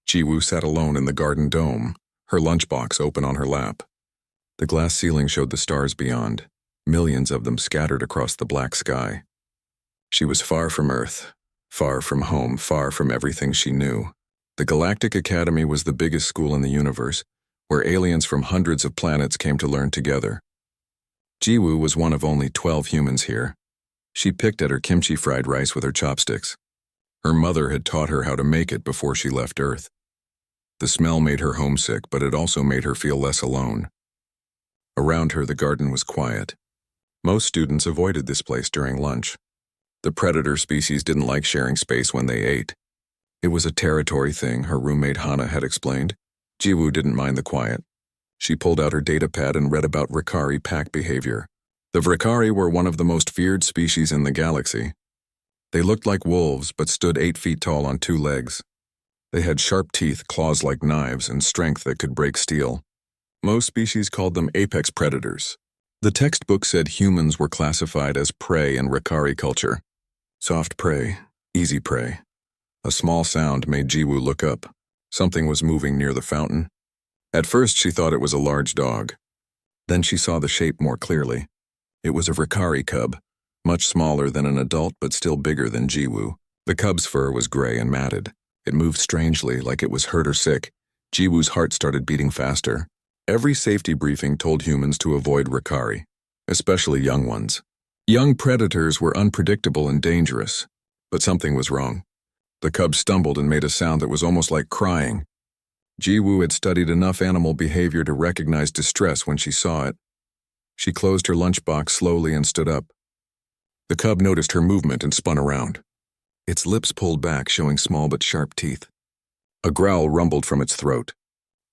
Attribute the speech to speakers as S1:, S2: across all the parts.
S1: Jiwoo sat alone in the garden dome, her lunchbox open on her lap. The glass ceiling showed the stars beyond, millions of them scattered across the black sky. She was far from Earth, far from home, far from everything she knew. The Galactic Academy was the biggest school in the universe, where aliens from hundreds of planets came to learn together. Jiwoo was one of only 12 humans here. She picked at her kimchi fried rice with her chopsticks. Her mother had taught her how to make it before she left Earth. The smell made her homesick, but it also made her feel less alone. Around her, the garden was quiet. Most students avoided this place during lunch. The predator species didn't like sharing space when they ate. It was a territory thing, her roommate Hana had explained. Jiwoo didn't mind the quiet. She pulled out her datapad and read about Ricari pack behavior. The Ricari were one of the most feared species in the galaxy. They looked like wolves, but stood 8 feet tall on 2 legs. They had sharp teeth, claws like knives, and strength that could break steel. Most species called them apex predators. The textbook said humans were classified as prey in Ricari culture. Soft prey, easy prey. A small sound made Jiwoo look up. Something was moving near the fountain. At first she thought it was a large dog. Then she saw the shape more clearly. It was a Ricari cub, much smaller than an adult but still bigger than Jiwoo. The cub's fur was gray and matted. It moved strangely, like it was hurt or sick. Jiwoo's heart started beating faster. Every safety briefing told humans to avoid Ricari, especially young ones. Young predators were unpredictable and dangerous, but something was wrong. The cub stumbled and made a sound that was almost like crying. Jiwoo had studied enough animal behavior to recognize distress when she saw it. She closed her lunchbox slowly and stood up. The cub noticed her movement and spun around. Its lips pulled back, showing small but sharp teeth. A growl rumbled from its throat.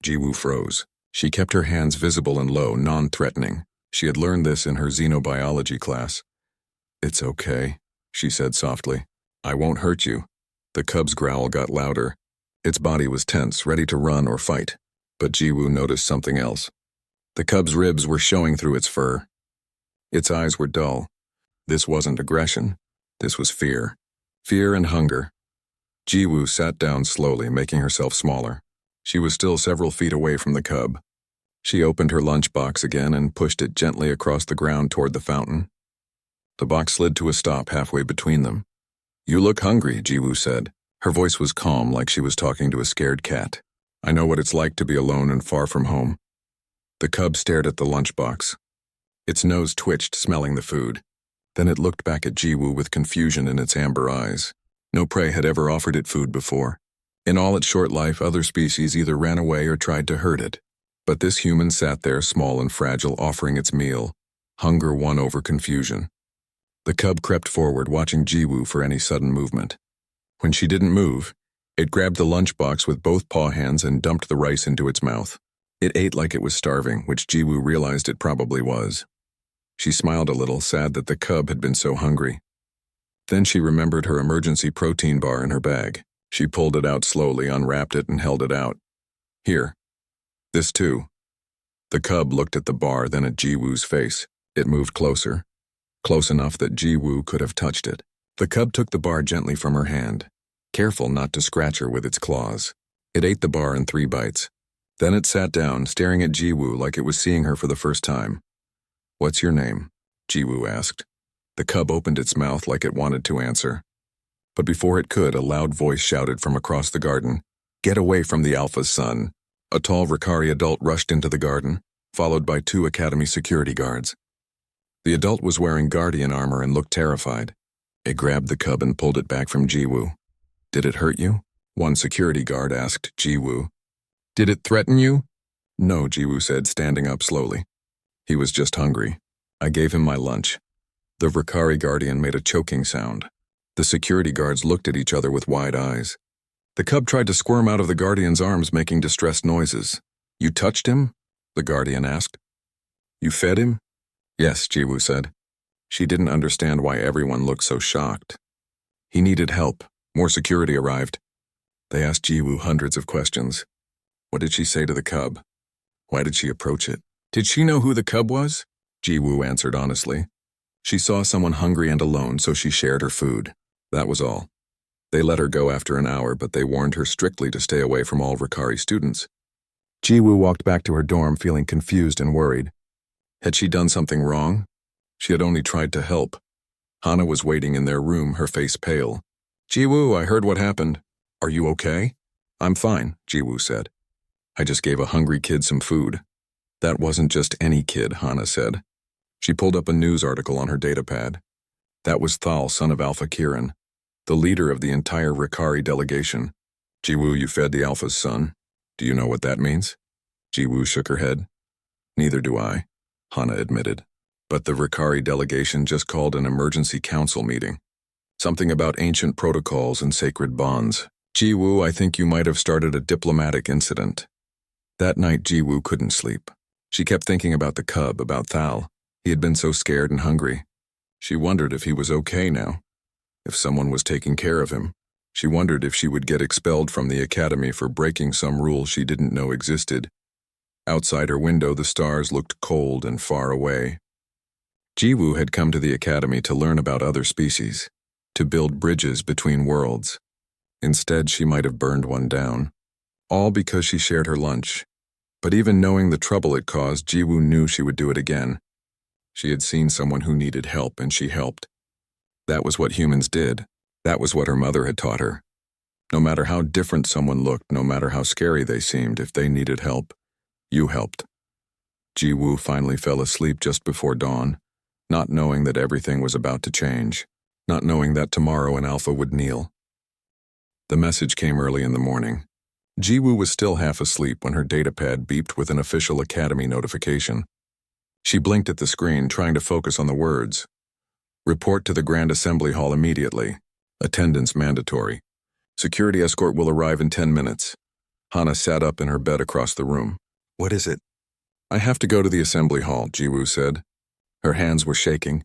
S1: Jiwoo froze. She kept her hands visible and low, non-threatening. She had learned this in her xenobiology class. "It's okay," she said softly. "I won't hurt you." The cub's growl got louder. Its body was tense, ready to run or fight. But Jiwoo noticed something else. The cub's ribs were showing through its fur. Its eyes were dull. This wasn't aggression. This was fear. Fear and hunger. Jiwoo sat down slowly, making herself smaller. She was still several feet away from the cub. She opened her lunchbox again and pushed it gently across the ground toward the fountain. The box slid to a stop halfway between them. "You look hungry," Jiwoo said. Her voice was calm, like she was talking to a scared cat. "I know what it's like to be alone and far from home." The cub stared at the lunchbox. Its nose twitched, smelling the food. Then it looked back at Jiwoo with confusion in its amber eyes. No prey had ever offered it food before. In all its short life, other species either ran away or tried to hurt it. But this human sat there, small and fragile, offering its meal. Hunger won over confusion. The cub crept forward, watching Jiwoo for any sudden movement. When she didn't move, it grabbed the lunchbox with both paw hands and dumped the rice into its mouth. It ate like it was starving, which Jiwoo realized it probably was. She smiled a little, sad that the cub had been so hungry. Then she remembered her emergency protein bar in her bag. She pulled it out slowly, unwrapped it, and held it out. "Here. This too." The cub looked at the bar, then at Jiwoo's face. It moved closer. Close enough that Jiwoo could have touched it. The cub took the bar gently from her hand, careful not to scratch her with its claws. It ate the bar in 3 bites. Then it sat down, staring at Jiwoo like it was seeing her for the first time. "What's your name?" Jiwoo asked. The cub opened its mouth like it wanted to answer. But before it could, a loud voice shouted from across the garden, "Get away from the Alpha's son." A tall Ricari adult rushed into the garden, followed by 2 Academy security guards. The adult was wearing guardian armor and looked terrified. It grabbed the cub and pulled it back from Jiwoo. "Did it hurt you?" one security guard asked Jiwoo. "Did it threaten you?" "No," Jiwoo said, standing up slowly. "He was just hungry. I gave him my lunch." The Ricari guardian made a choking sound. The security guards looked at each other with wide eyes. The cub tried to squirm out of the guardian's arms, making distressed noises. "You touched him?" the guardian asked. "You fed him?" "Yes," Jiwoo said. She didn't understand why everyone looked so shocked. He needed help. More security arrived. They asked Jiwoo hundreds of questions. What did she say to the cub? Why did she approach it? Did she know who the cub was? Jiwoo answered honestly. She saw someone hungry and alone, so she shared her food. That was all. They let her go after an hour, but they warned her strictly to stay away from all Ricari students. Jiwoo walked back to her dorm feeling confused and worried. Had she done something wrong? She had only tried to help. Hana was waiting in their room, her face pale. Jiwoo, I heard what happened. Are you okay? I'm fine, Jiwoo said. I just gave a hungry kid some food. That wasn't just any kid, Hana said. She pulled up a news article on her datapad. That was Thal, son of Alpha Kiran, the leader of the entire Ricari delegation. Jiwoo, you fed the Alpha's son. Do you know what that means? Jiwoo shook her head. Neither do I, Hana admitted. But the Ricari delegation just called an emergency council meeting. Something about ancient protocols and sacred bonds. Jiwoo, I think you might have started a diplomatic incident. That night, Jiwoo couldn't sleep. She kept thinking about the cub, about Thal. He had been so scared and hungry. She wondered if he was okay now, if someone was taking care of him. She wondered if she would get expelled from the academy for breaking some rule she didn't know existed. Outside her window, the stars looked cold and far away. Jiwoo had come to the academy to learn about other species, to build bridges between worlds. Instead, she might have burned one down. All because she shared her lunch. But even knowing the trouble it caused, Jiwoo knew she would do it again. She had seen someone who needed help, and she helped. That was what humans did. That was what her mother had taught her. No matter how different someone looked, no matter how scary they seemed, if they needed help, you helped. Jiwoo finally fell asleep just before dawn, not knowing that everything was about to change, not knowing that tomorrow an Alpha would kneel. The message came early in the morning. Jiwoo was still half asleep when her datapad beeped with an official academy notification. She blinked at the screen, trying to focus on the words. Report to the Grand Assembly Hall immediately. Attendance mandatory. Security escort will arrive in 10 minutes. Hana sat up in her bed across the room. What is it? I have to go to the assembly hall, Jiwoo said. Her hands were shaking.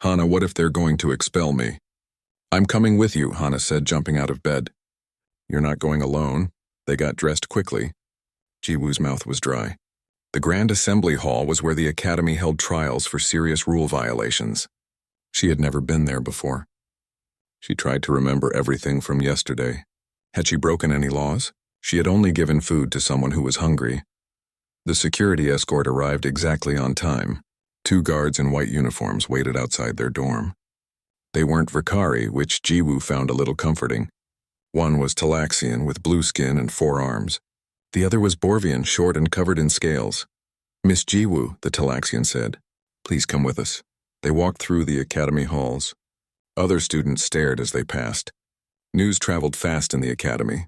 S1: Hana, what if they're going to expel me? I'm coming with you, Hana said, jumping out of bed. You're not going alone. They got dressed quickly. Jiwoo's mouth was dry. The Grand Assembly Hall was where the Academy held trials for serious rule violations. She had never been there before. She tried to remember everything from yesterday. Had she broken any laws? She had only given food to someone who was hungry. The security escort arrived exactly on time. 2 guards in white uniforms waited outside their dorm. They weren't Ricari, which Jiwoo found a little comforting. One was Talaxian with blue skin and 4 arms. The other was Borvian, short and covered in scales. Miss Jiwoo, the Talaxian said, please come with us. They walked through the academy halls. Other students stared as they passed. News traveled fast in the academy.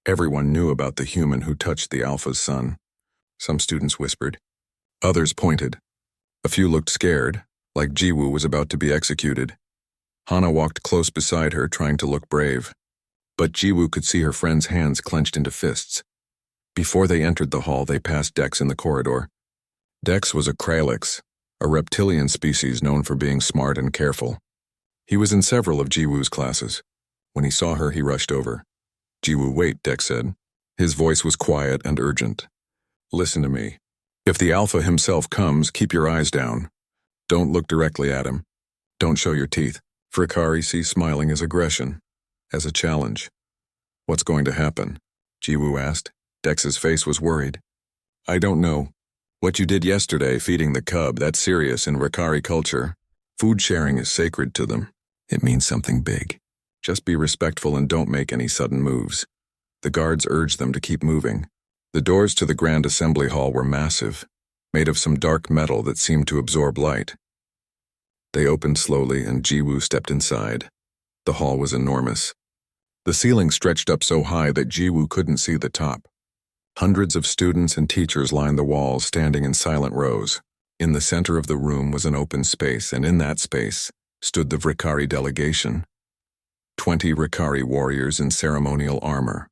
S1: Everyone knew about the human who touched the Alpha's son. Some students whispered. Others pointed. A few looked scared, like Jiwoo was about to be executed. Hana walked close beside her, trying to look brave. But Jiwoo could see her friend's hands clenched into fists. Before they entered the hall, they passed Dex in the corridor. Dex was a Kralix, a reptilian species known for being smart and careful. He was in several of Jiwoo's classes. When he saw her, he rushed over. Jiwoo, wait, Dex said. His voice was quiet and urgent. Listen to me. If the Alpha himself comes, keep your eyes down. Don't look directly at him. Don't show your teeth. Ricari sees smiling as aggression, as a challenge. What's going to happen? Jiwoo asked. Dex's face was worried. I don't know. What you did yesterday, feeding the cub, that's serious in Ricari culture. Food sharing is sacred to them. It means something big. Just be respectful and don't make any sudden moves. The guards urged them to keep moving. The doors to the Grand Assembly Hall were massive, made of some dark metal that seemed to absorb light. They opened slowly and Jiwoo stepped inside. The hall was enormous. The ceiling stretched up so high that Jiwoo couldn't see the top. Hundreds of students and teachers lined the walls, standing in silent rows. In the center of the room was an open space, and in that space stood the Ricari delegation. 20 Ricari warriors in ceremonial armor.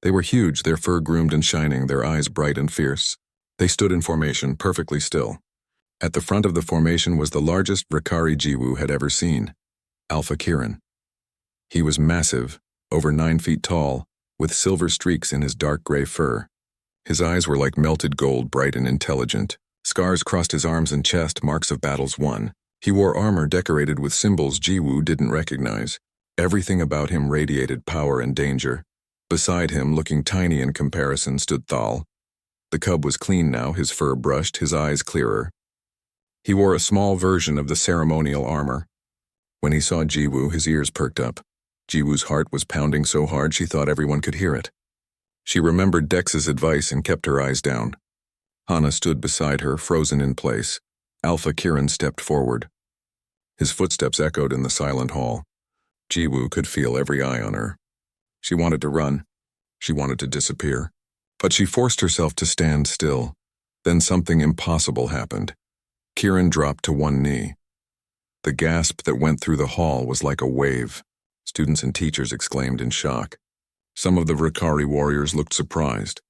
S1: They were huge, their fur groomed and shining, their eyes bright and fierce. They stood in formation, perfectly still. At the front of the formation was the largest Ricari Jiwoo had ever seen, Alpha Kiran. He was massive, over 9 feet tall, with silver streaks in his dark gray fur. His eyes were like melted gold, bright and intelligent. Scars crossed his arms and chest, marks of battles won. He wore armor decorated with symbols Jiwoo didn't recognize. Everything about him radiated power and danger. Beside him, looking tiny in comparison, stood Thal. The cub was clean now, his fur brushed, his eyes clearer. He wore a small version of the ceremonial armor. When he saw Jiwoo, his ears perked up. Jiwoo's heart was pounding so hard she thought everyone could hear it. She remembered Dex's advice and kept her eyes down. Hana stood beside her, frozen in place. Alpha Kirin stepped forward. His footsteps echoed in the silent hall. Jiwoo could feel every eye on her. She wanted to run. She wanted to disappear. But she forced herself to stand still. Then something impossible happened. Kirin dropped to one knee. The gasp that went through the hall was like a wave. Students and teachers exclaimed in shock. Some of the Rikari warriors looked surprised.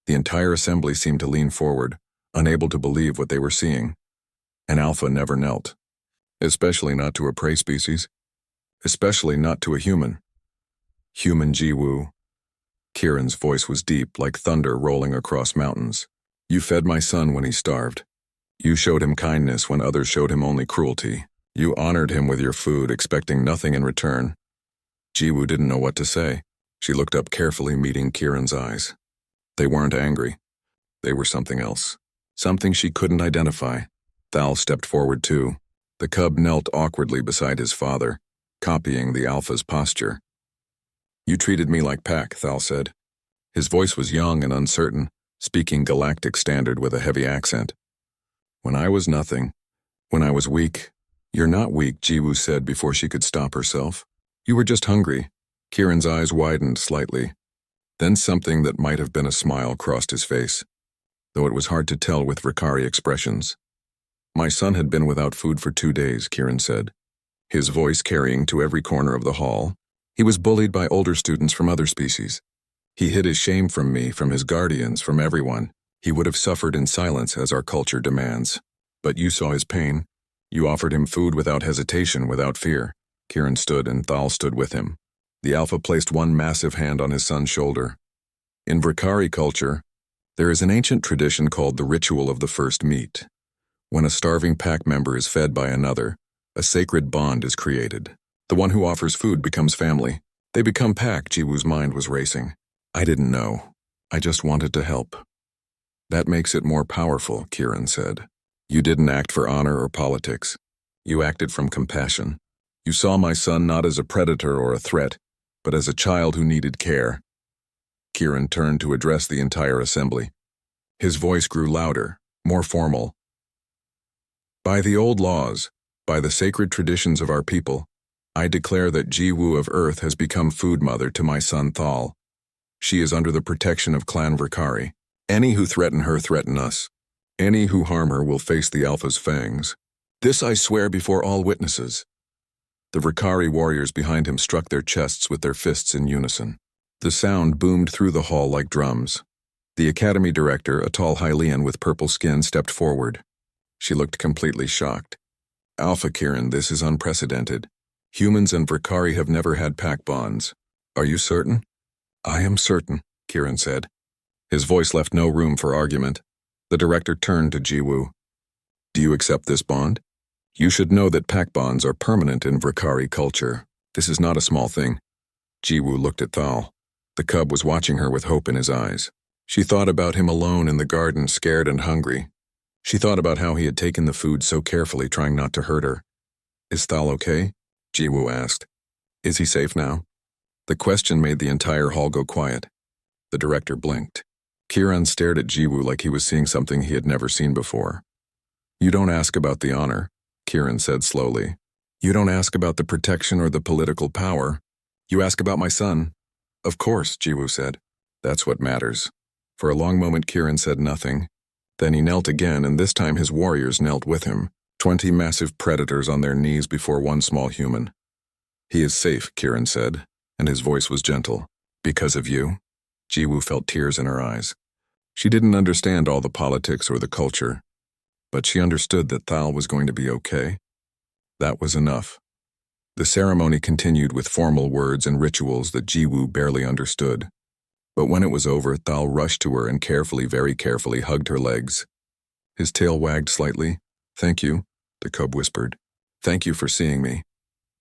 S1: The entire assembly seemed to lean forward, unable to believe what they were seeing. An alpha never knelt. Especially not to a prey species. Especially not to a human. Human Jiwoo. Kirin's voice was deep, like thunder rolling across mountains. You fed my son when he starved. You showed him kindness when others showed him only cruelty. You honored him with your food, expecting nothing in return. Jiwoo didn't know what to say. She looked up carefully, meeting Kirin's eyes. They weren't angry. They were something else. Something she couldn't identify. Thal stepped forward too. The cub knelt awkwardly beside his father, copying the alpha's posture. You treated me like pack, Thal said. His voice was young and uncertain, speaking Galactic standard with a heavy accent. When I was nothing, when I was weak. You're not weak, Jiwoo said before she could stop herself. You were just hungry. Kirin's eyes widened slightly. Then something that might have been a smile crossed his face, though it was hard to tell with Rikari expressions. My son had been without food for 2 days, Kirin said, his voice carrying to every corner of the hall. He was bullied by older students from other species. He hid his shame from me, from his guardians, from everyone. He would have suffered in silence as our culture demands. But you saw his pain. You offered him food without hesitation, without fear. Kirin stood and Thal stood with him. The alpha placed one massive hand on his son's shoulder. In Rikari culture, there is an ancient tradition called the ritual of the first meat. When a starving pack member is fed by another, a sacred bond is created. The one who offers food becomes family. They become pack, Jiwoo's mind was racing. I didn't know. I just wanted to help. That makes it more powerful, Kirin said. You didn't act for honor or politics. You acted from compassion. You saw my son not as a predator or a threat, but as a child who needed care. Kirin turned to address the entire assembly. His voice grew louder, more formal. By the old laws, by the sacred traditions of our people, I declare that Jiwoo of Earth has become food mother to my son Thal. She is under the protection of Clan Rikari. Any who threaten her threaten us. Any who harm her will face the Alpha's fangs. This I swear before all witnesses. The Rikari warriors behind him struck their chests with their fists in unison. The sound boomed through the hall like drums. The academy director, a tall Hylian with purple skin, stepped forward. She looked completely shocked. Alpha Kirin, this is unprecedented. Humans and Rikari have never had pack bonds. Are you certain? I am certain, Kirin said. His voice left no room for argument. The director turned to Jiwoo. Do you accept this bond? You should know that pack bonds are permanent in Rikari culture. This is not a small thing. Jiwoo looked at Thal. The cub was watching her with hope in his eyes. She thought about him alone in the garden, scared and hungry. She thought about how he had taken the food so carefully, trying not to hurt her. Is Thal okay? Jiwoo asked. Is he safe now? The question made the entire hall go quiet. The director blinked. Kirin stared at Jiwoo like he was seeing something he had never seen before. You don't ask about the honor, Kirin said slowly. You don't ask about the protection or the political power. You ask about my son. Of course, Jiwoo said. That's what matters. For a long moment Kirin said nothing. Then he knelt again, and this time his warriors knelt with him, 20 massive predators on their knees before one small human. He is safe, Kirin said, and his voice was gentle. Because of you? Jiwoo felt tears in her eyes. She didn't understand all the politics or the culture, but she understood that Thal was going to be okay. That was enough. The ceremony continued with formal words and rituals that Jiwoo barely understood. But when it was over, Thal rushed to her and carefully, very carefully, hugged her legs. His tail wagged slightly. Thank you, the cub whispered. Thank you for seeing me.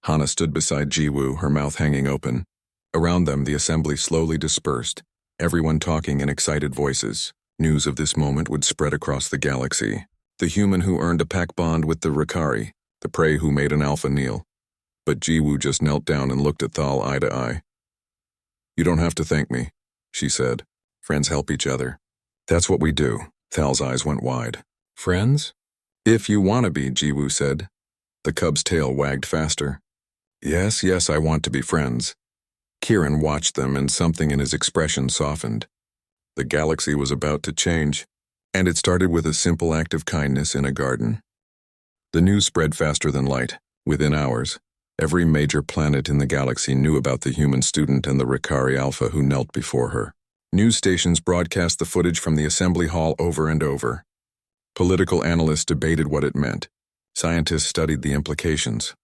S1: Hana stood beside Jiwoo, her mouth hanging open. Around them, the assembly slowly dispersed, everyone talking in excited voices. News of this moment would spread across the galaxy. The human who earned a pact bond with the Ricari, the prey who made an alpha kneel. But Jiwoo just knelt down and looked at Thal eye to eye. "You don't have to thank me," she said. "Friends help each other." "That's what we do." Thal's eyes went wide. "Friends?" "If you want to be," Jiwoo said. The cub's tail wagged faster. Yes, I want to be friends." Kieran watched them, and something in his expression softened. The galaxy was about to change, and it started with a simple act of kindness in a garden. The news spread faster than light. Within hours, every major planet in the galaxy knew about the human student and the Ricari Alpha who knelt before her. News stations broadcast the footage from the assembly hall over and over. Political analysts debated what it meant. Scientists studied the implications.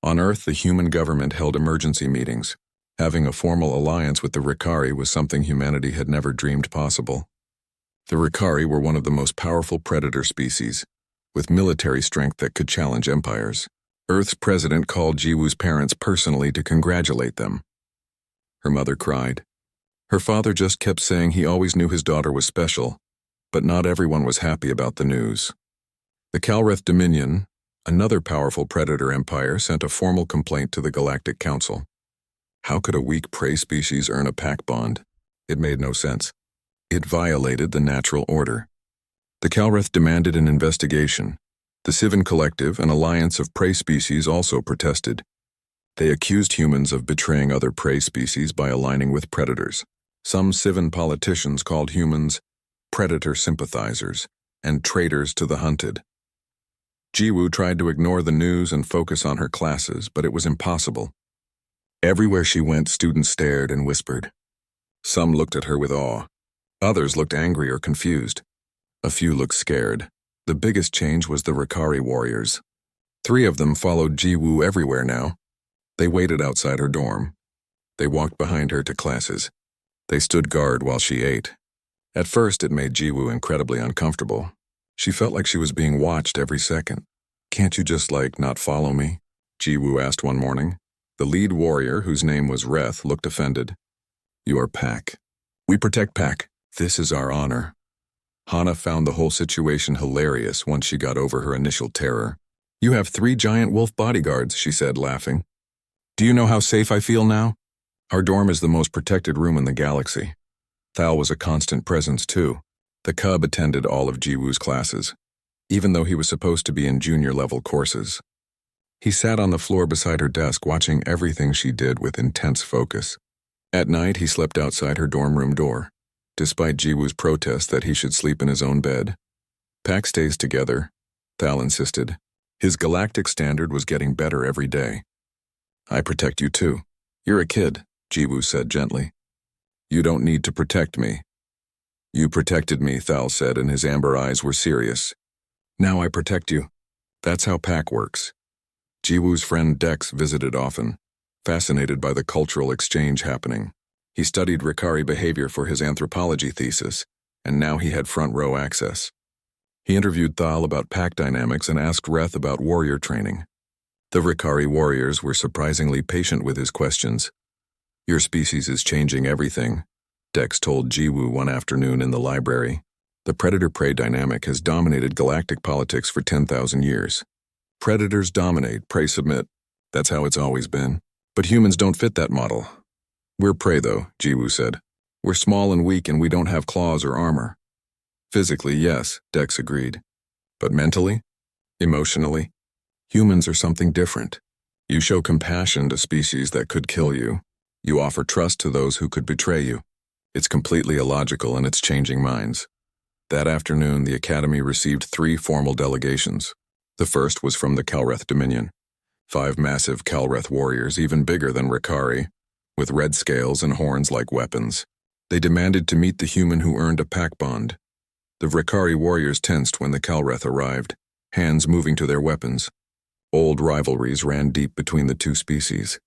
S1: On Earth, the human government held emergency meetings. Having a formal alliance with the Ricari was something humanity had never dreamed possible. The Ricari were one of the most powerful predator species, with military strength that could challenge empires. Earth's president called Jiwoo's parents personally to congratulate them. Her mother cried. Her father just kept saying he always knew his daughter was special, but not everyone was happy about the news. The Calreth Dominion, another powerful predator empire, sent a formal complaint to the Galactic Council. How could a weak prey species earn a pact bond? It made no sense. It violated the natural order. The Calreth demanded an investigation. The Sivan Collective, an alliance of prey species, also protested. They accused humans of betraying other prey species by aligning with predators. Some Sivan politicians called humans predator sympathizers and traitors to the hunted. Jiwoo tried to ignore the news and focus on her classes, but it was impossible. Everywhere she went, students stared and whispered. Some looked at her with awe. Others looked angry or confused. A few looked scared. The biggest change was the Ricari warriors. 3 of them followed Jiwoo everywhere now. They waited outside her dorm. They walked behind her to classes. They stood guard while she ate. At first, it made Jiwoo incredibly uncomfortable. She felt like she was being watched every second. "Can't you just, not follow me?" Jiwoo asked one morning. The lead warrior, whose name was Reth, looked offended. "You are Pac. We protect Pac. This is our honor." Hana found the whole situation hilarious once she got over her initial terror. "You have 3 giant wolf bodyguards," she said, laughing. "Do you know how safe I feel now? Our dorm is the most protected room in the galaxy." Thal was a constant presence, too. The cub attended all of Jiwoo's classes, even though he was supposed to be in junior-level courses. He sat on the floor beside her desk, watching everything she did with intense focus. At night, he slept outside her dorm room door, despite Jiwoo's protest that he should sleep in his own bed. "Pac stays together," Thal insisted. His galactic standard was getting better every day. "I protect you too. You're a kid," Jiwoo said gently. "You don't need to protect me." "You protected me," Thal said, and his amber eyes were serious. "Now I protect you." That's how Pac works. Jiwoo's friend Dex visited often, fascinated by the cultural exchange happening. He studied Ricari behavior for his anthropology thesis, and now he had front-row access. He interviewed Thal about Pac dynamics and asked Reth about warrior training. The Ricari warriors were surprisingly patient with his questions. "Your species is changing everything," Dex told Jiwoo one afternoon in the library. "The predator-prey dynamic has dominated galactic politics for 10,000 years. Predators dominate, prey submit. That's how it's always been. But humans don't fit that model. We're prey, though," Jiwoo said. "We're small and weak, and we don't have claws or armor." "Physically, yes," Dex agreed. "But mentally? Emotionally? Humans are something different. You show compassion to species that could kill you. You offer trust to those who could betray you. It's completely illogical, and it's changing minds." That afternoon, the Academy received 3 formal delegations. The first was from the Calreth Dominion. 5 massive Calreth warriors, even bigger than Ricari, with red scales and horns like weapons. They demanded to meet the human who earned a pact bond. The Ricari warriors tensed when the Calreth arrived, hands moving to their weapons. Old rivalries ran deep between the 2 species.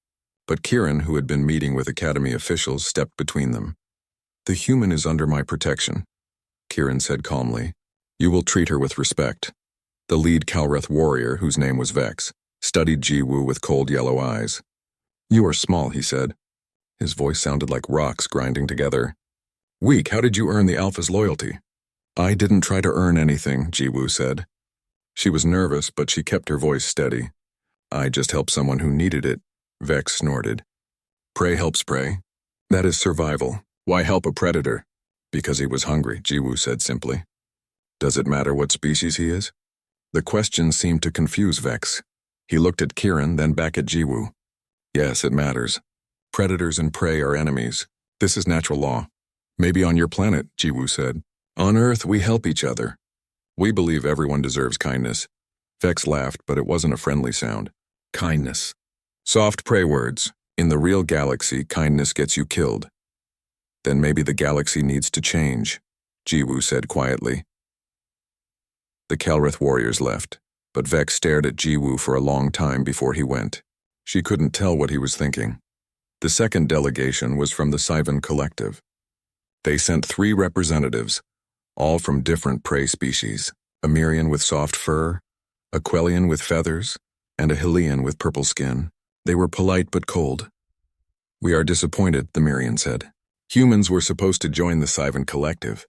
S1: But Kieran, who had been meeting with Academy officials, stepped between them. "The human is under my protection," Kieran said calmly. "You will treat her with respect." The lead Calreth warrior, whose name was Vex, studied Jiwoo with cold yellow eyes. "You are small," he said. His voice sounded like rocks grinding together. "Weak, how did you earn the Alpha's loyalty?" "I didn't try to earn anything," Jiwoo said. She was nervous, but she kept her voice steady. "I just helped someone who needed it," Vex snorted. "Prey helps prey. That is survival. Why help a predator?" "Because he was hungry," Jiwoo said simply. "Does it matter what species he is?" The question seemed to confuse Vex. He looked at Kieran, then back at Jiwoo. "Yes, it matters. Predators and prey are enemies. This is natural law." "Maybe on your planet," Jiwoo said. "On Earth, we help each other. We believe everyone deserves kindness." Vex laughed, but it wasn't a friendly sound. Kindness. Soft prey words. In the real galaxy, kindness gets you killed. "Then maybe the galaxy needs to change," Jiwoo said quietly. The Kelrith warriors left, but Vex stared at Jiwoo for a long time before he went. She couldn't tell what he was thinking. The second delegation was from the Sivan Collective. They sent 3 representatives, all from different prey species: a Mirian with soft fur, a Quellian with feathers, and a Hylian with purple skin. They were polite but cold. "We are disappointed," the Mirian said. "Humans were supposed to join the Sivan Collective.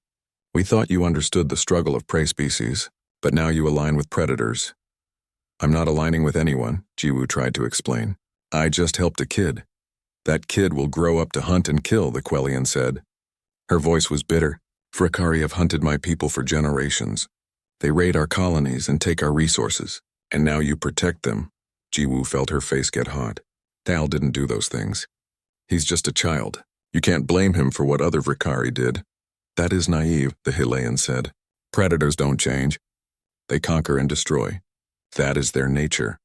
S1: We thought you understood the struggle of prey species, but now you align with predators." "I'm not aligning with anyone," Jiwoo tried to explain. "I just helped a kid." "That kid will grow up to hunt and kill," the Quellian said. Her voice was bitter. "Frikari have hunted my people for generations. They raid our colonies and take our resources, and now you protect them." Jiwoo felt her face get hot. Tal didn't do those things. He's just a child. You can't blame him for what other Frikari did. "That is naive," the Hylian said. "Predators don't change. They conquer and destroy. That is their nature."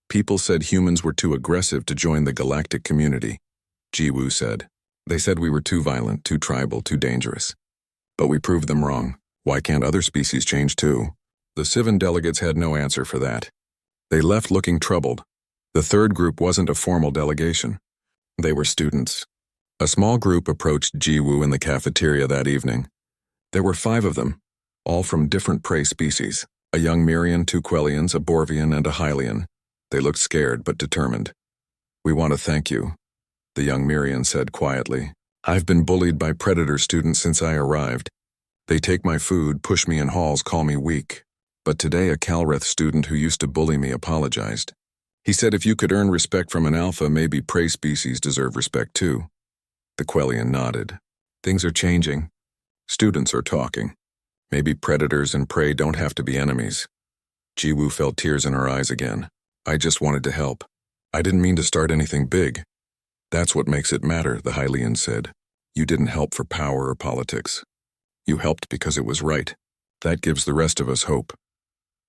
S1: "People said humans were too aggressive to join the galactic community," Jiwoo said. "They said we were too violent, too tribal, too dangerous. But we proved them wrong. Why can't other species change too?" The Sivan delegates had no answer for that. They left looking troubled. The third group wasn't a formal delegation. They were students. A small group approached Jiwoo in the cafeteria that evening. There were 5 of them, all from different prey species: a young Mirian, 2 Quellians, a Borvian, and a Hylian. They looked scared but determined. "We want to thank you," the young Mirian said quietly. "I've been bullied by predator students since I arrived. They take my food, push me in halls, call me weak. But today a Calreth student who used to bully me apologized. He said if you could earn respect from an alpha, maybe prey species deserve respect too." The Quellian nodded. "Things are changing. Students are talking. Maybe predators and prey don't have to be enemies." Jiwoo felt tears in her eyes again. "I just wanted to help. I didn't mean to start anything big." "That's what makes it matter," the Hylian said. "You didn't help for power or politics. You helped because it was right. That gives the rest of us hope."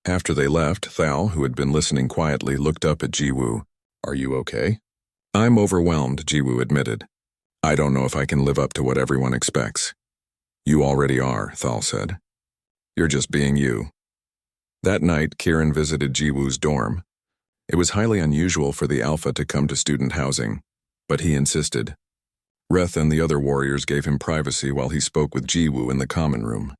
S1: After they left, Thal, who had been listening quietly, looked up at Jiwoo. "Are you okay?" "I'm overwhelmed," Jiwoo admitted. "I don't know if I can live up to what everyone expects." "You already are," Thal said. "You're just being you." That night, Kieran visited Jiwoo's dorm. It was highly unusual for the Alpha to come to student housing, but he insisted. Reth and the other warriors gave him privacy while he spoke with Jiwoo in the common room.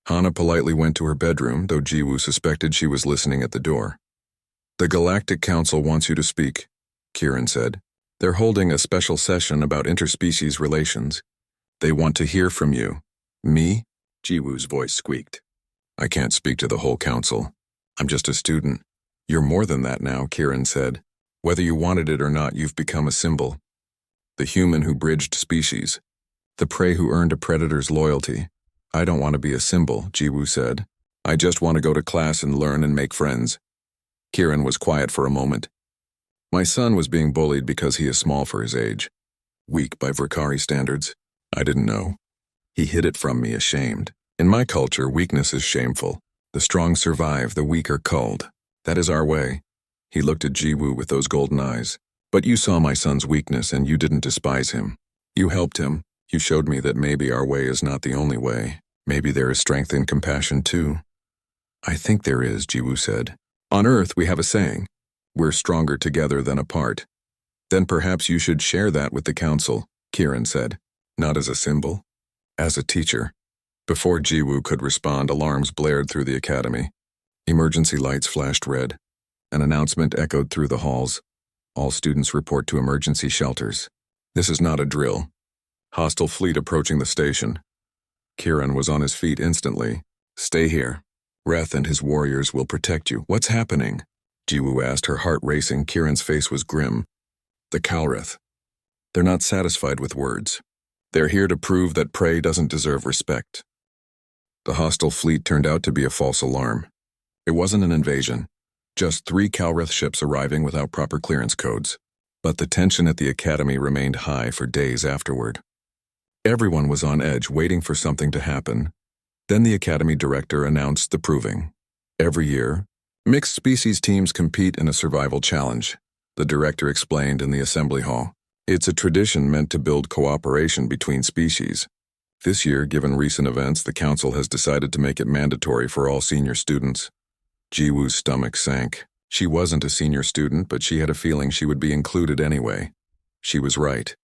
S1: Hana politely went to her bedroom, though Jiwoo suspected she was listening at the door. "The Galactic Council wants you to speak," Kieran said. "They're holding a special session about interspecies relations. They want to hear from you." "Me?" Jiwoo's voice squeaked. "I can't speak to the whole council. I'm just a student." "You're more than that now," Kieran said. "Whether you wanted it or not, you've become a symbol. The human who bridged species. The prey who earned a predator's loyalty." "I don't want to be a symbol," Jiwoo said. "I just want to go to class and learn and make friends." Kieran was quiet for a moment. "My son was being bullied because he is small for his age. Weak by Vrikari standards. I didn't know. He hid it from me, ashamed. In my culture, weakness is shameful. The strong survive, the weak are culled. That is our way." He looked at Jiwoo with those golden eyes. "But you saw my son's weakness and you didn't despise him. You helped him. You showed me that maybe our way is not the only way. Maybe there is strength in compassion too." "I think there is," Jiwoo said. "On Earth we have a saying, we're stronger together than apart." "Then perhaps you should share that with the council," Kieran said. "Not as a symbol, as a teacher." Before Jiwoo could respond, alarms blared through the academy. Emergency lights flashed red. An announcement echoed through the halls. All students report to emergency shelters. This is not a drill. Hostile fleet approaching the station. Kieran was on his feet instantly. Stay here. Reth and his warriors will protect you. What's happening? Jiwoo asked, her heart racing. Kieran's face was grim. The Kalrith. They're not satisfied with words. They're here to prove that prey doesn't deserve respect. The hostile fleet turned out to be a false alarm. It wasn't an invasion. Just 3 Kalrith ships arriving without proper clearance codes. But the tension at the academy remained high for days afterward. Everyone was on edge, waiting for something to happen. Then the academy director announced the proving. Every year, mixed species teams compete in a survival challenge, the director explained in the assembly hall. It's a tradition meant to build cooperation between species. This year, given recent events, the council has decided to make it mandatory for all senior students. Jiwoo's stomach sank. She wasn't a senior student, but she had a feeling she would be included anyway. She was right.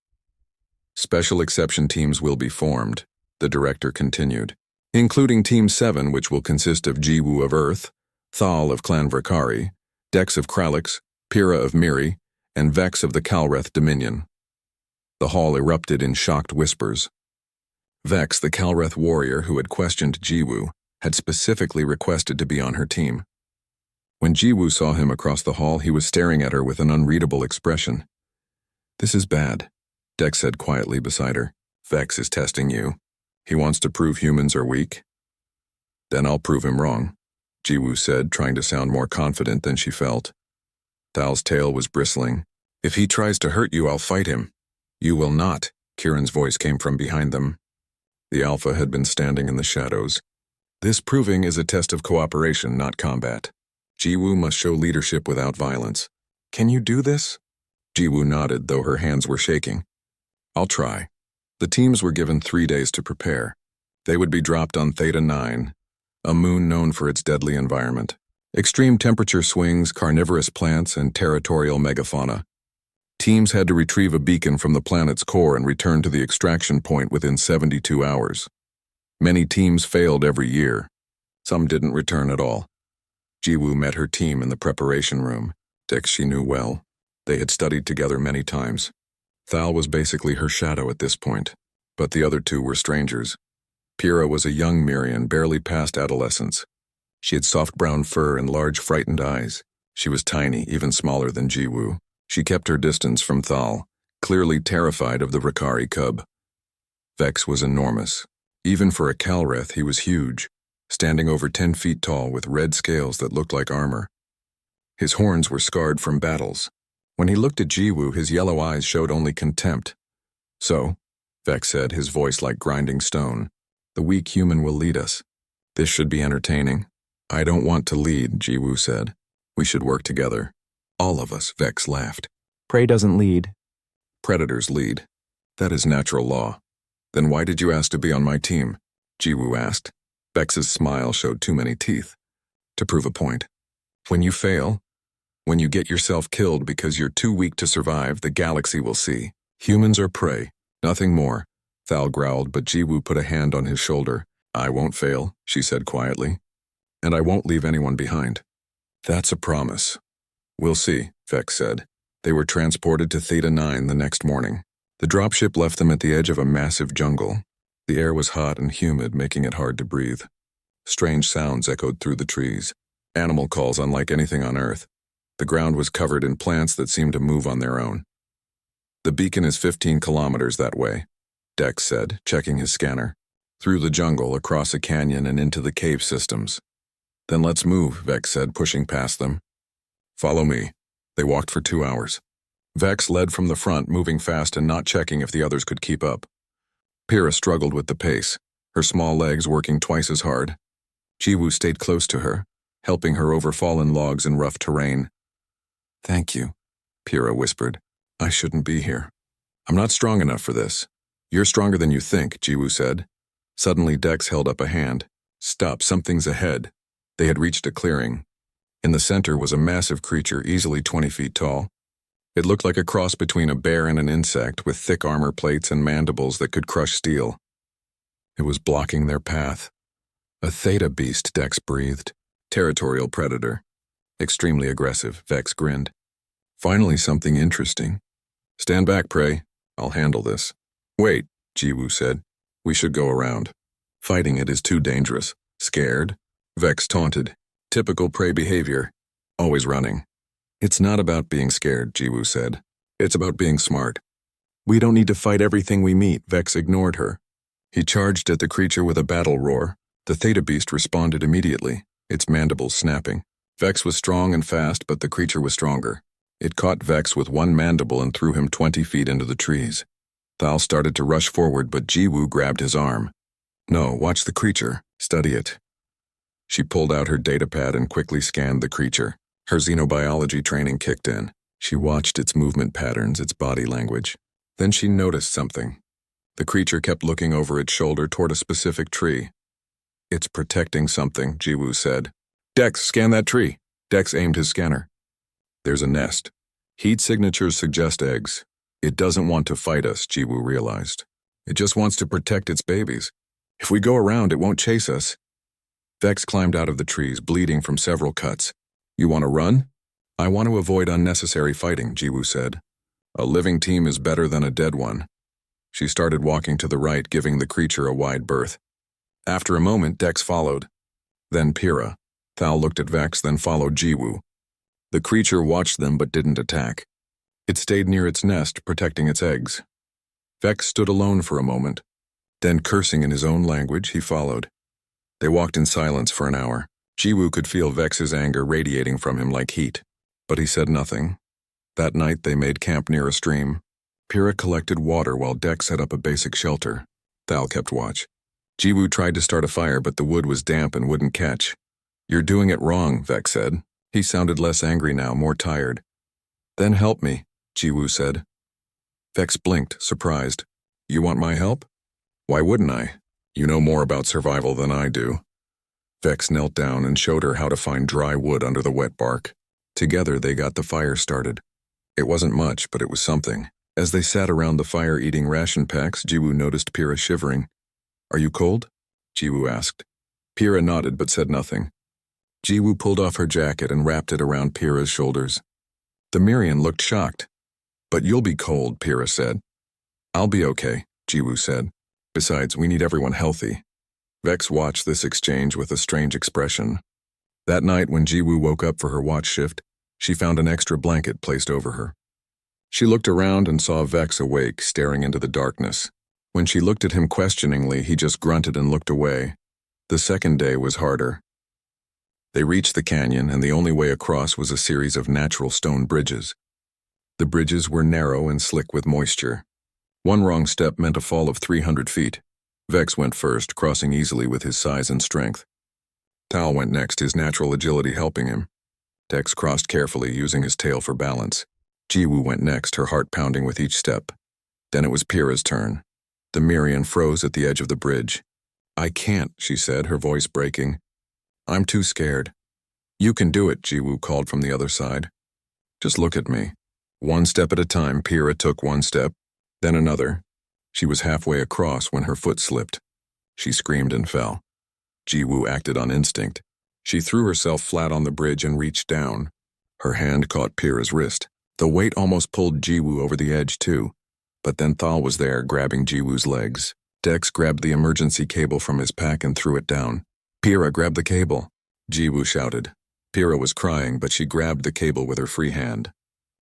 S1: Special exception teams will be formed, the director continued, including Team 7, which will consist of Jiwoo of Earth, Thal of Clan Vrakari, Dex of Kralix, Pyrrha of Miri, and Vex of the Kalreth Dominion. The hall erupted in shocked whispers. Vex, the Kalreth warrior who had questioned Jiwoo, had specifically requested to be on her team. When Jiwoo saw him across the hall, he was staring at her with an unreadable expression. This is bad, Dex said quietly beside her. Vex is testing you. He wants to prove humans are weak. Then I'll prove him wrong, Jiwoo said, trying to sound more confident than she felt. Thal's tail was bristling. If he tries to hurt you, I'll fight him. You will not, Kieran's voice came from behind them. The Alpha had been standing in the shadows. This proving is a test of cooperation, not combat. Jiwoo must show leadership without violence. Can you do this? Jiwoo nodded, though her hands were shaking. I'll try. The teams were given 3 days to prepare. They would be dropped on Theta 9, a moon known for its deadly environment. Extreme temperature swings, carnivorous plants, and territorial megafauna. Teams had to retrieve a beacon from the planet's core and return to the extraction point within 72 hours. Many teams failed every year. Some didn't return at all. Jiwoo met her team in the preparation room. Dex she knew well. They had studied together many times. Thal was basically her shadow at this point, but the other 2 were strangers. Pyrrha was a young Mirian, barely past adolescence. She had soft brown fur and large, frightened eyes. She was tiny, even smaller than Jiwoo. She kept her distance from Thal, clearly terrified of the Vrakari cub. Vex was enormous. Even for a Kalreth, he was huge, standing over 10 feet tall with red scales that looked like armor. His horns were scarred from battles. When he looked at Jiwoo, his yellow eyes showed only contempt. So, Vex said, his voice like grinding stone, the weak human will lead us. This should be entertaining. I don't want to lead, Jiwoo said. We should work together. All of us, Vex laughed.
S2: Prey doesn't lead.
S1: Predators lead. That is natural law. Then why did you ask to be on my team? Jiwoo asked. Vex's smile showed too many teeth. To prove a point. When you fail, when you get yourself killed because you're too weak to survive, the galaxy will see. Humans are prey, nothing more. Thal growled, but Jiwoo put a hand on his shoulder. I won't fail, she said quietly. And I won't leave anyone behind. That's a promise. We'll see, Vex said. They were transported to Theta 9 the next morning. The dropship left them at the edge of a massive jungle. The air was hot and humid, making it hard to breathe. Strange sounds echoed through the trees. Animal calls unlike anything on Earth. The ground was covered in plants that seemed to move on their own. The beacon is 15 kilometers that way, Dex said, checking his scanner. Through the jungle, across a canyon, and into the cave systems. Then let's move, Vex said, pushing past them. Follow me. They walked for 2 hours. Vex led from the front, moving fast and not checking if the others could keep up. Pyrrha struggled with the pace, her small legs working twice as hard. Jiwoo stayed close to her, helping her over fallen logs and rough terrain. Thank you, Pyrrha whispered. I shouldn't be here. I'm not strong enough for this. You're stronger than you think, Jiwoo said. Suddenly Dex held up a hand. Stop, something's ahead. They had reached a clearing. In the center was a massive creature, easily 20 feet tall. It looked like a cross between a bear and an insect, with thick armor plates and mandibles that could crush steel. It was blocking their path. A theta beast, Dex breathed. Territorial predator. Extremely aggressive, Vex grinned. Finally something interesting. Stand back, Prey. I'll handle this. Wait, Jiwoo said. We should go around. Fighting it is too dangerous. Scared? Vex taunted. Typical Prey behavior. Always running. It's not about being scared, Jiwoo said. It's about being smart. We don't need to fight everything we meet, Vex ignored her. He charged at the creature with a battle roar. The Theta Beast responded immediately, its mandibles snapping. Vex was strong and fast, but the creature was stronger. It caught Vex with one mandible and threw him 20 feet into the trees. Thal started to rush forward, but Jiwoo grabbed his arm. No, watch the creature. Study it. She pulled out her datapad and quickly scanned the creature. Her xenobiology training kicked in. She watched its movement patterns, its body language. Then she noticed something. The creature kept looking over its shoulder toward a specific tree. It's protecting something, Jiwoo said. Dex, scan that tree. Dex aimed his scanner. There's a nest. Heat signatures suggest eggs. It doesn't want to fight us, Jiwoo realized. It just wants to protect its babies. If we go around, it won't chase us. Vex climbed out of the trees, bleeding from several cuts. You want to run? I want to avoid unnecessary fighting, Jiwoo said. A living team is better than a dead one. She started walking to the right, giving the creature a wide berth. After a moment, Dex followed. Then Pyrrha. Thal looked at Vex, then followed Jiwoo. The creature watched them but didn't attack. It stayed near its nest, protecting its eggs. Vex stood alone for a moment. Then, cursing in his own language, he followed. They walked in silence for an hour. Jiwoo could feel Vex's anger radiating from him like heat. But he said nothing. That night, they made camp near a stream. Pyrrha collected water while Dex set up a basic shelter. Thal kept watch. Jiwoo tried to start a fire, but the wood was damp and wouldn't catch. You're doing it wrong, Vex said. He sounded less angry now, more tired. Then help me, Jiwoo said. Vex blinked, surprised. You want my help? Why wouldn't I? You know more about survival than I do. Vex knelt down and showed her how to find dry wood under the wet bark. Together they got the fire started. It wasn't much, but it was something. As they sat around the fire eating ration packs, Jiwoo noticed Pyrrha shivering. Are you cold? Jiwoo asked. Pyrrha nodded but said nothing. Jiwoo pulled off her jacket and wrapped it around Pyrrha's shoulders. The Mirian looked shocked. But you'll be cold, Pyrrha said. I'll be okay, Jiwoo said. Besides, we need everyone healthy. Vex watched this exchange with a strange expression. That night when Jiwoo woke up for her watch shift, she found an extra blanket placed over her. She looked around and saw Vex awake, staring into the darkness. When she looked at him questioningly, he just grunted and looked away. The second day was harder. They reached the canyon, and the only way across was a series of natural stone bridges. The bridges were narrow and slick with moisture. One wrong step meant a fall of 300 feet. Vex went first, crossing easily with his size and strength. Tal went next, his natural agility helping him. Dex crossed carefully, using his tail for balance. Jiwoo went next, her heart pounding with each step. Then it was Pyrrha's turn. The Mirian froze at the edge of the bridge. I can't, she said, her voice breaking. I'm too scared. You can do it, Jiwoo called from the other side. Just look at me. One step at a time, Pyrrha took one step, then another. She was halfway across when her foot slipped. She screamed and fell. Jiwoo acted on instinct. She threw herself flat on the bridge and reached down. Her hand caught Pyrrha's wrist. The weight almost pulled Jiwoo over the edge, too. But then Thal was there, grabbing Jiwoo's legs. Dex grabbed the emergency cable from his pack and threw it down. Pyrrha, grab the cable, Jiwoo shouted. Pyrrha was crying, but she grabbed the cable with her free hand.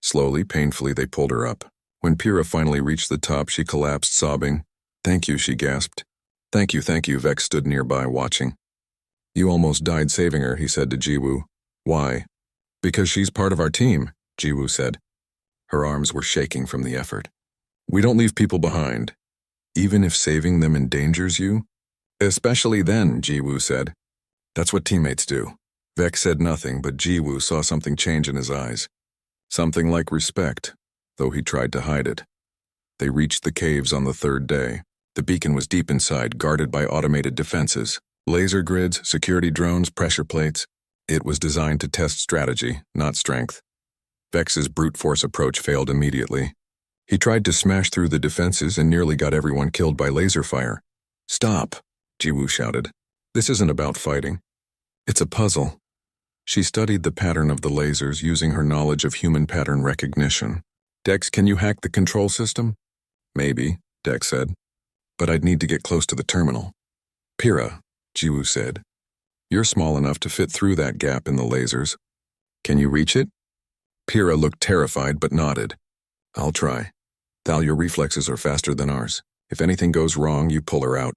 S1: Slowly, painfully, they pulled her up. When Pyrrha finally reached the top, she collapsed, sobbing. Thank you, she gasped. Thank you, Vex stood nearby, watching. You almost died saving her, he said to Jiwoo. Why? Because she's part of our team, Jiwoo said. Her arms were shaking from the effort. We don't leave people behind, even if saving them endangers you. Especially then, Jiwoo said. That's what teammates do. Vex said nothing, but Jiwoo saw something change in his eyes. Something like respect, though he tried to hide it. They reached the caves on the third day. The beacon was deep inside, guarded by automated defenses. Laser grids, security drones, pressure plates. It was designed to test strategy, not strength. Vex's brute force approach failed immediately. He tried to smash through the defenses and nearly got everyone killed by laser fire. Stop, Jiwoo shouted. This isn't about fighting. It's a puzzle. She studied the pattern of the lasers using her knowledge of human pattern recognition. Dex, can you hack the control system? Maybe, Dex said. But I'd need to get close to the terminal. Pyrrha, Jiwoo said. You're small enough to fit through that gap in the lasers. Can you reach it? Pyrrha looked terrified but nodded. I'll try. Thal, your reflexes are faster than ours. If anything goes wrong, you pull her out.